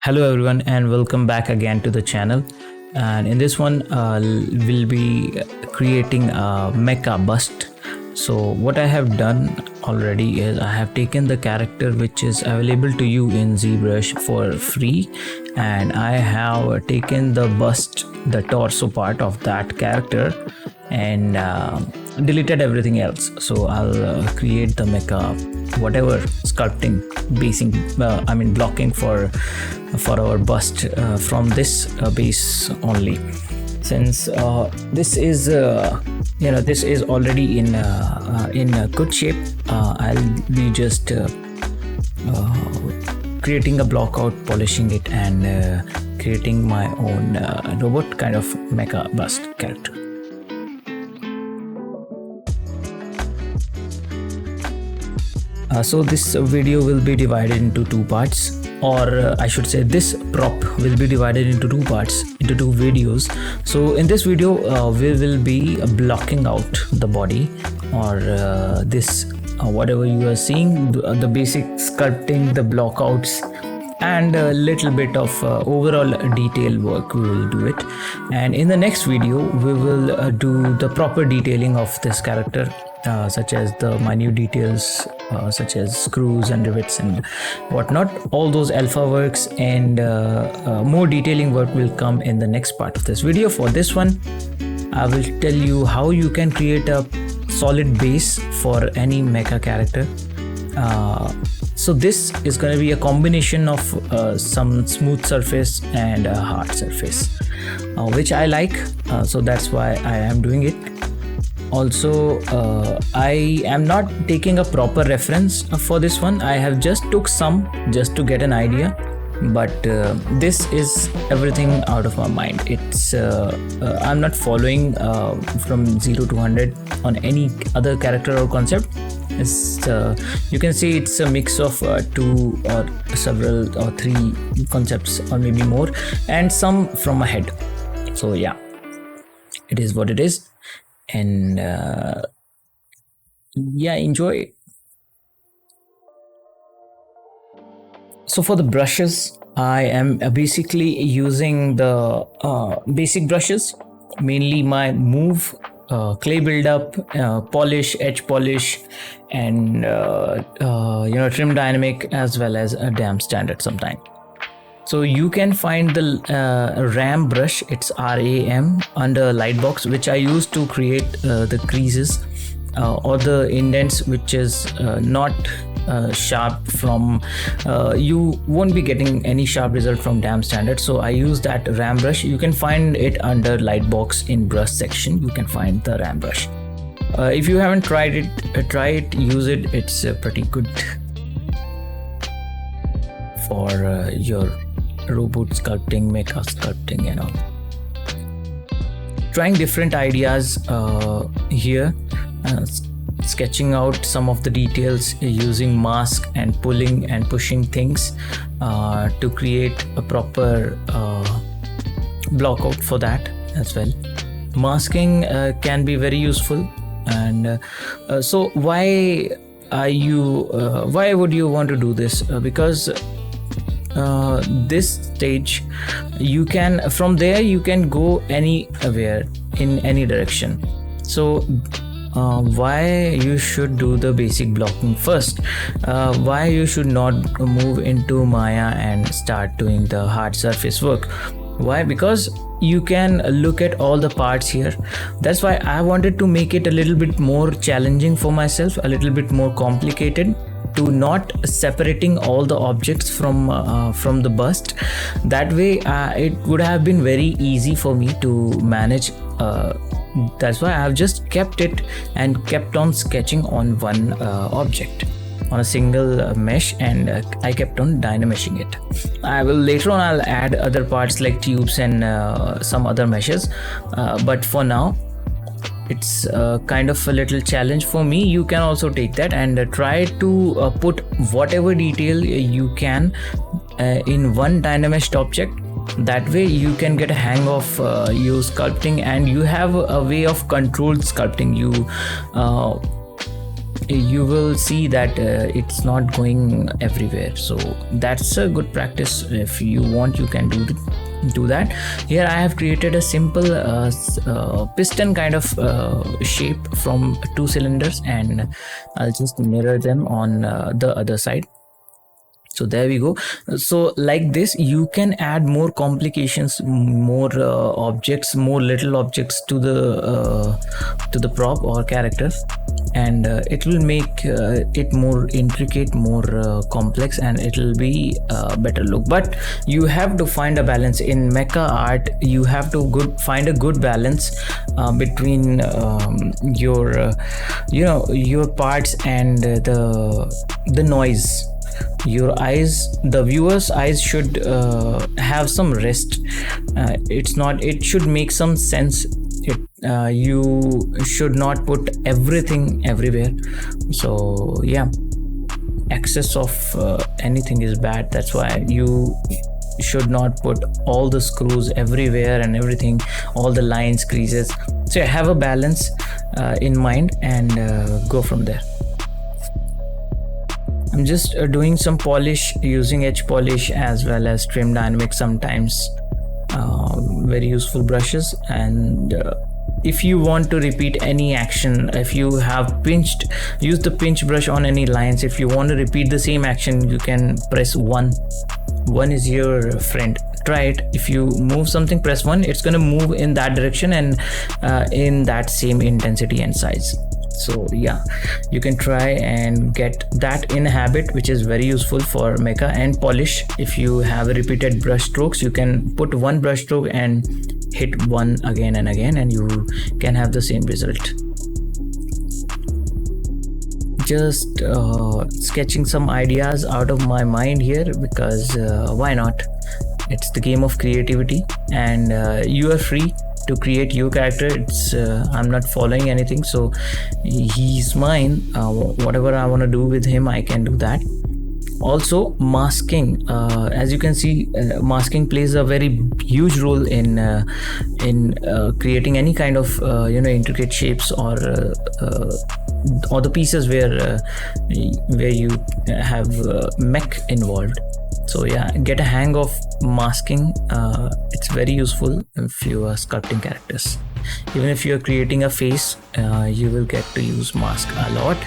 Hello everyone and welcome back again to the channel. And in this one we'll be creating a mecha bust. So what I have done already is I have taken the character which is available to you in ZBrush for free, and I have taken the bust, the torso part of that character, and deleted everything else. So I'll create the mecha whatever sculpting basing blocking for our bust from this base only, since this is this is already in a good shape. I'll be just creating a blockout, polishing it, and creating my own robot kind of mecha bust character. So this video will be divided into two parts, or I should say this prop will be divided into two parts, into two videos. So in this video we will be blocking out the body, or this whatever you are seeing, the basic sculpting, the blockouts, and a little bit of overall detail work. We will do it, and in the next video we will do the proper detailing of this character, such as the minute details, such as screws and rivets and whatnot. All those alpha works and more detailing work will come in the next part of this video. For this one, I will tell you how you can create a solid base for any mecha character. So this is going to be a combination of some smooth surface and a hard surface, which I like, so that's why I am doing it. Also, I am not taking a proper reference for this one. I have just took some just to get an idea, but this is everything out of my mind. It's I'm not following from 0 to 100 on any other character or concept. It's you can see it's a mix of two or several or three concepts, or maybe more, and some from my head. So yeah, it is what it is. And yeah, enjoy. So for the brushes, I am basically using the basic brushes, mainly my move, clay buildup, polish, edge polish, and trim dynamic, as well as a damp standard sometime. So you can find the RAM brush, it's RAM, under Lightbox, which I use to create the creases or the indents, which is not sharp from, you won't be getting any sharp result from damp standard. So I use that RAM brush. You can find it under Lightbox in brush section. You can find the RAM brush. If you haven't tried it, try it, use it. It's pretty good for your robot sculpting, mecha sculpting, and all. Trying different ideas here, sketching out some of the details using mask and pulling and pushing things to create a proper blockout for that as well. Masking can be very useful, and so why would you want to do this? Because this stage, you can, from there you can go anywhere in any direction. So why you should do the basic blocking first? Why you should not move into Maya and start doing the hard surface work? Why? Because you can look at all the parts here. That's why I wanted to make it a little bit more challenging for myself, a little bit more complicated, to not separating all the objects from the bust. That way it would have been very easy for me to manage. That's why I have just kept it and kept on sketching on one object, on a single mesh, and I kept on dynameshing it. I will later on, I'll add other parts like tubes and some other meshes, but for now it's kind of a little challenge for me. You can also take that and try to put whatever detail you can in one dynameshed object. That way you can get a hang of your sculpting, and you have a way of controlled sculpting. you will see that it's not going everywhere. So that's a good practice. If you want, you can do that. Here I have created a simple piston kind of shape from 2 cylinders, and I'll just mirror them on the other side. So there we go. So like this, you can add more complications, more objects, more little objects to the prop or character, and it will make it more intricate, more complex, and it will be a better look. But you have to find a balance in mecha art. You have to find a good balance between your your parts and the noise. Your eyes, the viewer's eyes, should have some rest. It should make some sense. You should not put everything everywhere. So yeah, excess of anything is bad. That's why you should not put all the screws everywhere and everything, all the lines, creases. So have a balance in mind, and go from there. I'm just doing some polish using edge polish as well as trim dynamics sometimes. Very useful brushes. And if you want to repeat any action, if you have pinched, use the pinch brush on any lines. If you want to repeat the same action, you can press 1. 1 is your friend. Try it. If you move something, press 1, it's going to move in that direction and in that same intensity and size. So yeah, you can try and get that in a habit, which is very useful for mecha. And polish, if you have repeated brush strokes, you can put 1 brush stroke and hit 1 again and again, and you can have the same result. Just sketching some ideas out of my mind here, because why not? It's the game of creativity, and you are free to create your character. It's I'm not following anything, so he's mine. Whatever I want to do with him, I can do that. Also, masking, as you can see, masking plays a very huge role in creating any kind of intricate shapes, or the pieces where you have mech involved. So yeah, get a hang of masking. It's very useful if you are sculpting characters. Even if you're creating a face, you will get to use mask a lot.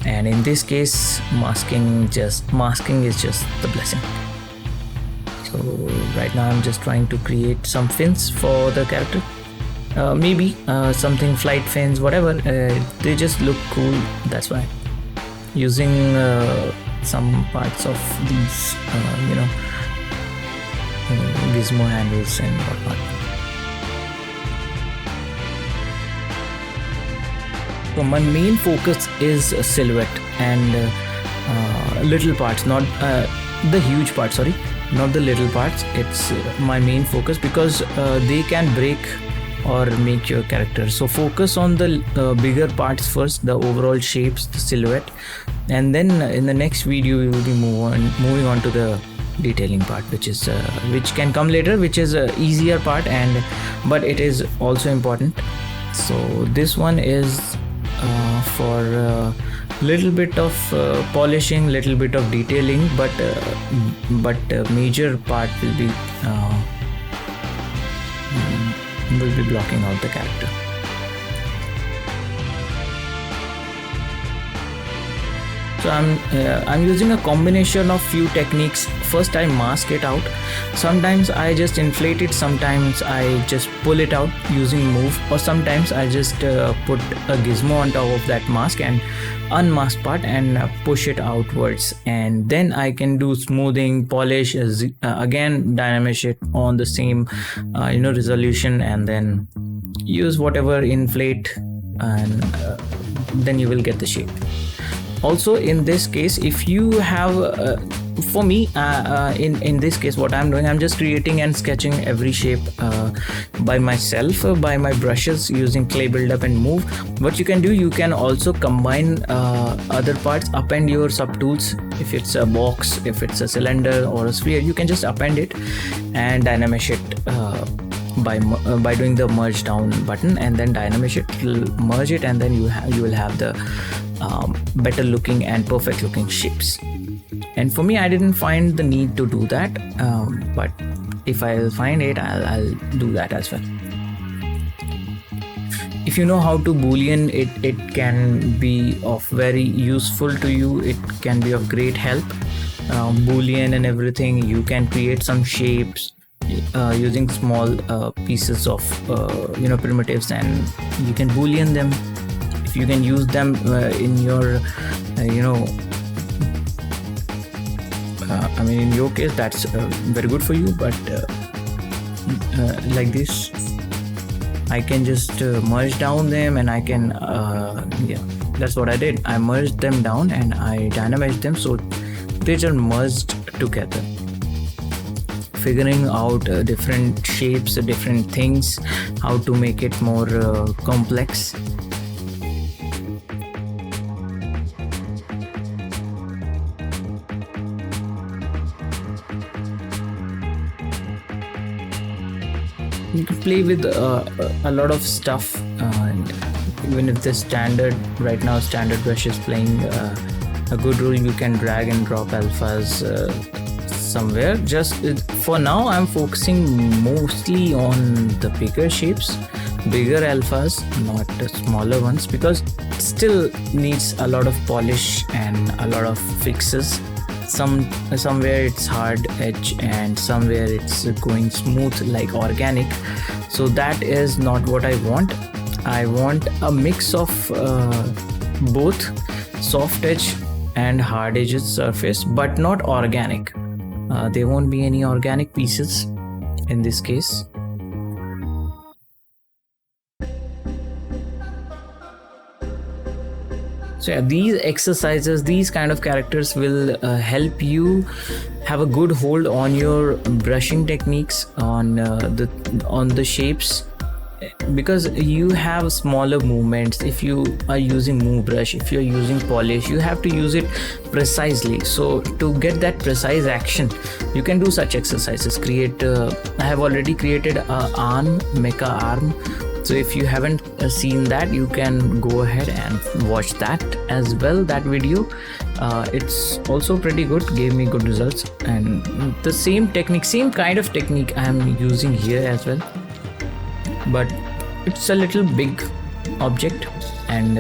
And in this case, masking is just the blessing. So right now I'm just trying to create some fins for the character. Maybe something flight fins, whatever. They just look cool. That's why using some parts of these gizmo handles and whatnot. So my main focus is silhouette and little parts, not the huge parts, not the little parts. It's my main focus, because they can break or make your character. So focus on the bigger parts first, the overall shapes, the silhouette, and then in the next video we will be moving on to the detailing part, which can come later, which is a easier part, but it is also important. So this one is for little bit of polishing, little bit of detailing, but major part will be blocking out the character. So I'm using a combination of few techniques. First I mask it out. Sometimes I just inflate it, sometimes I just pull it out using move, or sometimes I just put a gizmo on top of that mask and unmask part and push it outwards, and then I can do smoothing, polish, again dynamic it on the same resolution, and then use whatever inflate, and then you will get the shape. Also in this case, if you have for me in this case, what I'm doing, I'm just creating and sketching every shape by myself, by my brushes, using clay buildup and move. What you can do, you can also combine other parts, append your subtools. If it's a box, if it's a cylinder or a sphere, you can just append it and dynamic it by doing the merge down button, and then dynamic it will merge it, and then you will have the better looking and perfect looking shapes. And for me, I didn't find the need to do that, but if I'll find it, I'll do that as well. If you know how to boolean, it can be of very useful to you. It can be of great help. Boolean and everything, you can create some shapes using small pieces of primitives, and you can boolean them. If you can use them in your in your case, that's very good for you. But like this, I can just merge down them, and I can that's what I did. I merged them down and I dynamized them so they are merged together. Figuring out different shapes, different things, how to make it more complex. You can play with a lot of stuff, and even if the standard brush is playing a good role, you can drag and drop alphas somewhere. Just for now, I'm focusing mostly on the bigger shapes, bigger alphas, not the smaller ones, because it still needs a lot of polish and a lot of fixes. Somewhere it's hard edge and somewhere it's going smooth like organic, so that is not what I want. I want a mix of both soft edge and hard edges surface, but not organic. There won't be any organic pieces in this case. So yeah, these exercises, these kind of characters will help you have a good hold on your brushing techniques, on the shapes, because you have smaller movements. If you are using move brush, if you're using polish, you have to use it precisely. So to get that precise action, you can do such exercises. I have already created a mecha arm. So if you haven't seen that, you can go ahead and watch that as well, that video. It's also pretty good, gave me good results, and the same kind of technique I'm using here as well. But it's a little big object, and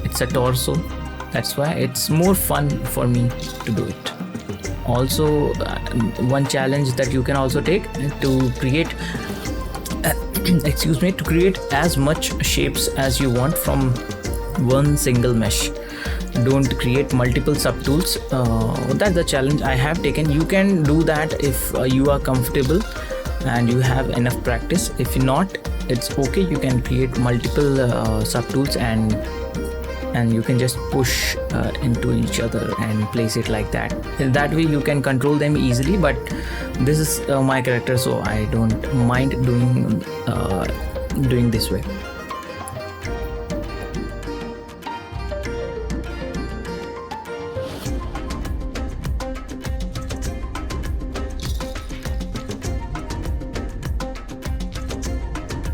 it's a torso. That's why it's more fun for me to do it. Also, one challenge that you can also take to create to create as much shapes as you want from one single mesh. Don't create multiple subtools. That's the challenge I have taken. You can do that if you are comfortable and you have enough practice. If not, it's okay. You can create multiple subtools and you can just push into each other and place it like that. In that way you can control them easily. But this is my character, so I don't mind doing this way.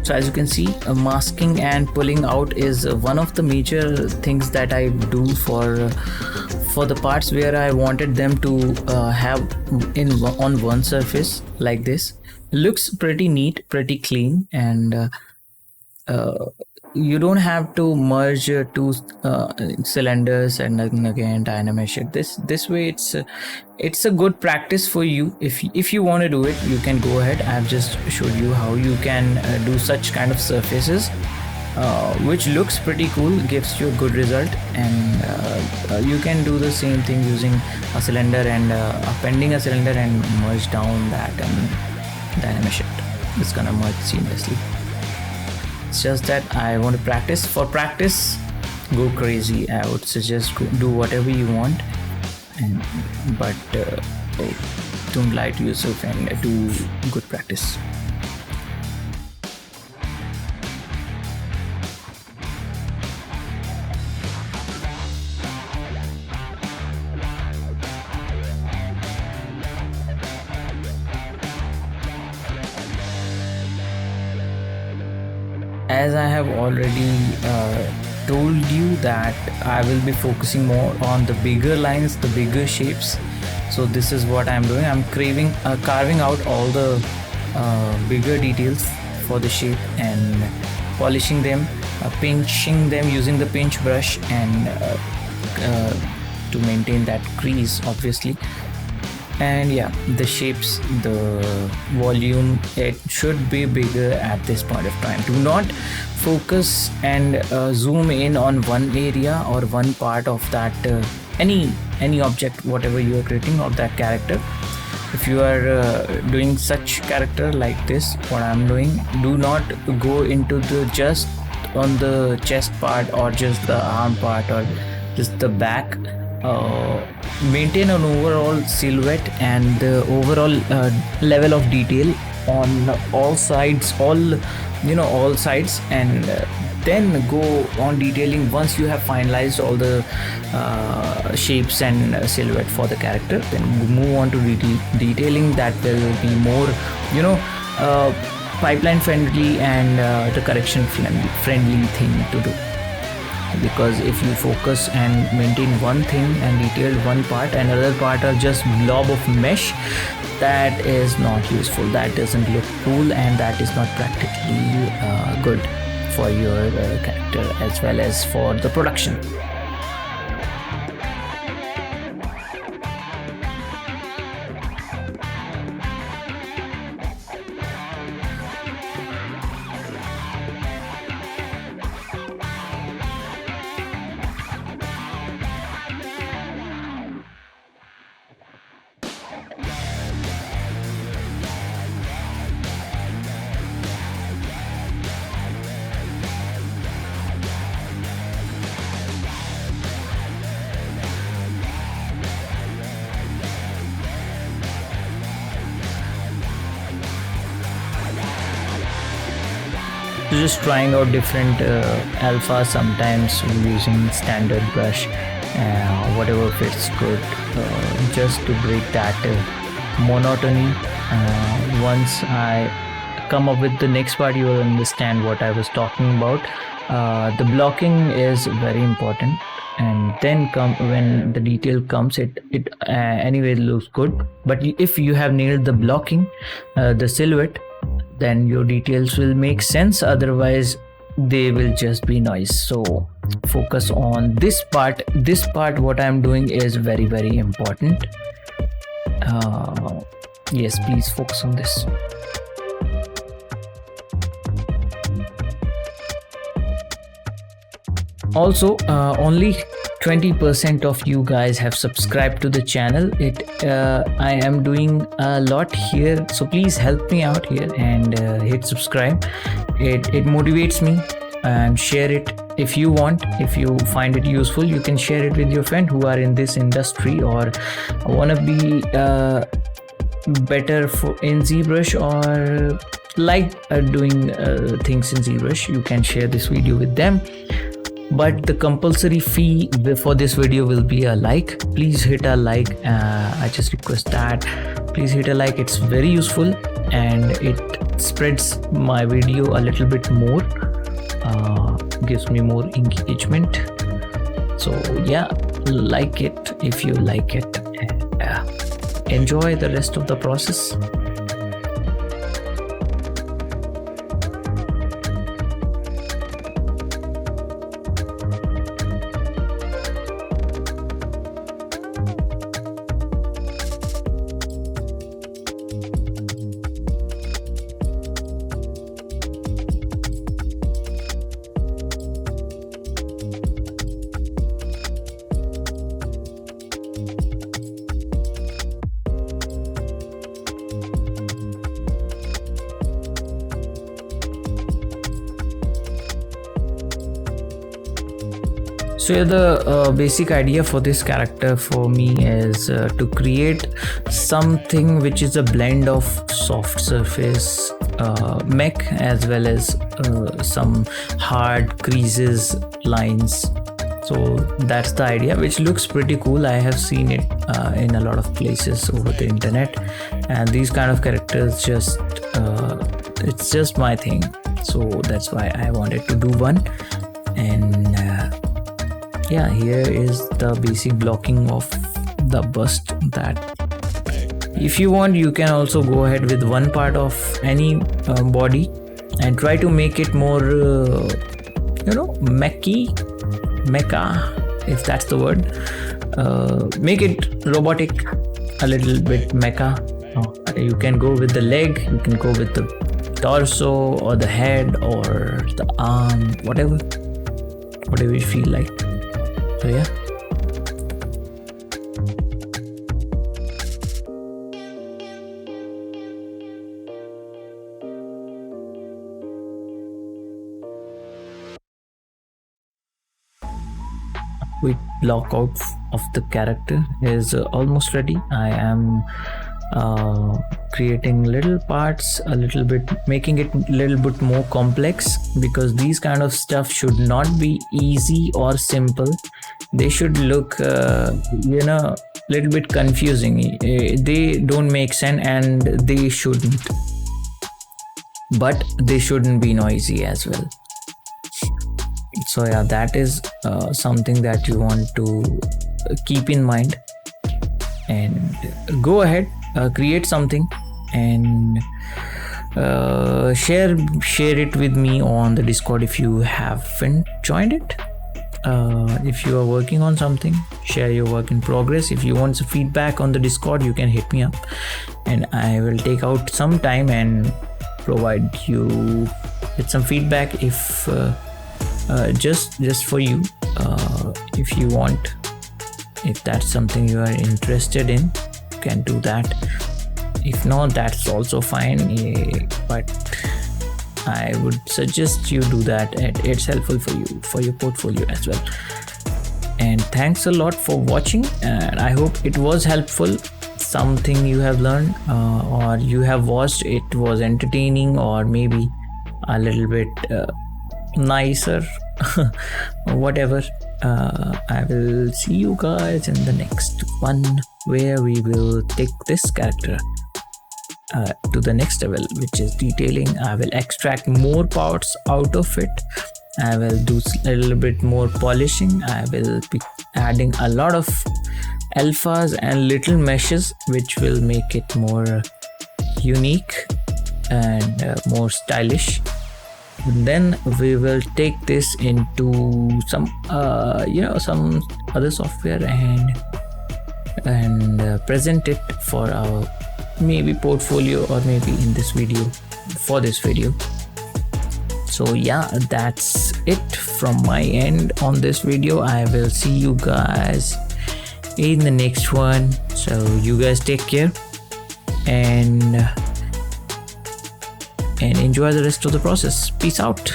So as you can see, masking and pulling out is one of the major things that I do for the parts where I wanted them to have on one surface like this. Looks pretty neat, pretty clean, and you don't have to merge two cylinders and again dynamic it. This way it's a good practice for you. If you want to do it, you can go ahead. I've just showed you how you can do such kind of surfaces, which looks pretty cool, gives you a good result. And you can do the same thing using a cylinder and appending a cylinder and merge down that and dynamic it. It's gonna merge seamlessly. It's just that I want to practice. For practice, go crazy. I would suggest do whatever you want, but don't lie to yourself and do good practice. as I have already told you that I will be focusing more on the bigger lines, the bigger shapes. So this is what I'm doing. I'm carving out all the bigger details for the shape and polishing them, pinching them using the pinch brush, and to maintain that crease obviously. And yeah, the shapes, the volume, it should be bigger at this point of time. Do not focus and zoom in on one area or one part of that any object, whatever you are creating, or that character. If you are doing such character like this, what I'm doing, do not go into the just on the chest part or just the arm part or just the back. Maintain an overall silhouette and the overall level of detail on all sides, all sides, and then go on detailing once you have finalized all the shapes and silhouette for the character. Then move on to detailing. That will be more pipeline friendly and the correction friendly thing to do. Because if you focus and maintain one thing and detail one part and another part are just blob of mesh, that is not useful, that doesn't look cool, and that is not practically good for your character as well as for the production. Just trying out different alpha, sometimes using standard brush, whatever fits good, just to break that monotony. Once I come up with the next part, you will understand what I was talking about. The blocking is very important, and then when the detail comes, it anyway looks good. But if you have nailed the blocking, the silhouette, then your details will make sense, otherwise they will just be noise. So focus on this part. What I'm doing is very, very important. Yes, please focus on this. Also, only 20% of you guys have subscribed to the channel. I am doing a lot here, so please help me out here and hit subscribe. It motivates me, and share it if you want. If you find it useful, you can share it with your friend who are in this industry or wanna be better in ZBrush or like doing things in ZBrush. You can share this video with them. But the compulsory fee for this video will be a like. Please hit a like. I just request that. Please hit a like. It's very useful and it spreads my video a little bit more. Gives me more engagement. So yeah, like it if you like it. Enjoy the rest of the process. So the basic idea for this character for me is to create something which is a blend of soft surface mech as well as some hard creases, lines. So that's the idea, which looks pretty cool. I have seen it in a lot of places over the internet, and these kind of characters just it's just my thing. so that's why I wanted to do one. And yeah, here is the basic blocking of the bust. That if you want, you can also go ahead with one part of any body and try to make it more mecha, if that's the word. Make it robotic, a little bit mecha. You can go with the leg, you can go with the torso or the head or the arm, whatever you feel like. So yeah. Quick block out of the character is almost ready. I am creating little parts a little bit, making it a little bit more complex, because these kind of stuff should not be easy or simple. They should look little bit confusing. They don't make sense, and they shouldn't, but they shouldn't be noisy as well. So yeah, that is something that you want to keep in mind, and go ahead, create something and share it with me on the Discord if you haven't joined it. If you are working on something, share your work in progress. If you want some feedback on the Discord, you can hit me up and I will take out some time and provide you with some feedback. If just for you, if you want, if that's something you are interested in, you can do that. If not, that's also fine, but I would suggest you do that. It's helpful for you, for your portfolio as well. And thanks a lot for watching, and I hope it was helpful. Something you have learned or you have watched, it was entertaining or maybe a little bit nicer, whatever. I will see you guys in the next one, where we will take this character to the next level, which is detailing. I will extract more parts out of it. I will do a little bit more polishing. I will be adding a lot of alphas and little meshes, which will make it more unique and more stylish. Then we will take this into some some other software and present it for our maybe portfolio, or maybe in this video, for this video. So yeah, that's it from my end on this video. I will see you guys in the next one. So you guys take care and enjoy the rest of the process. Peace out.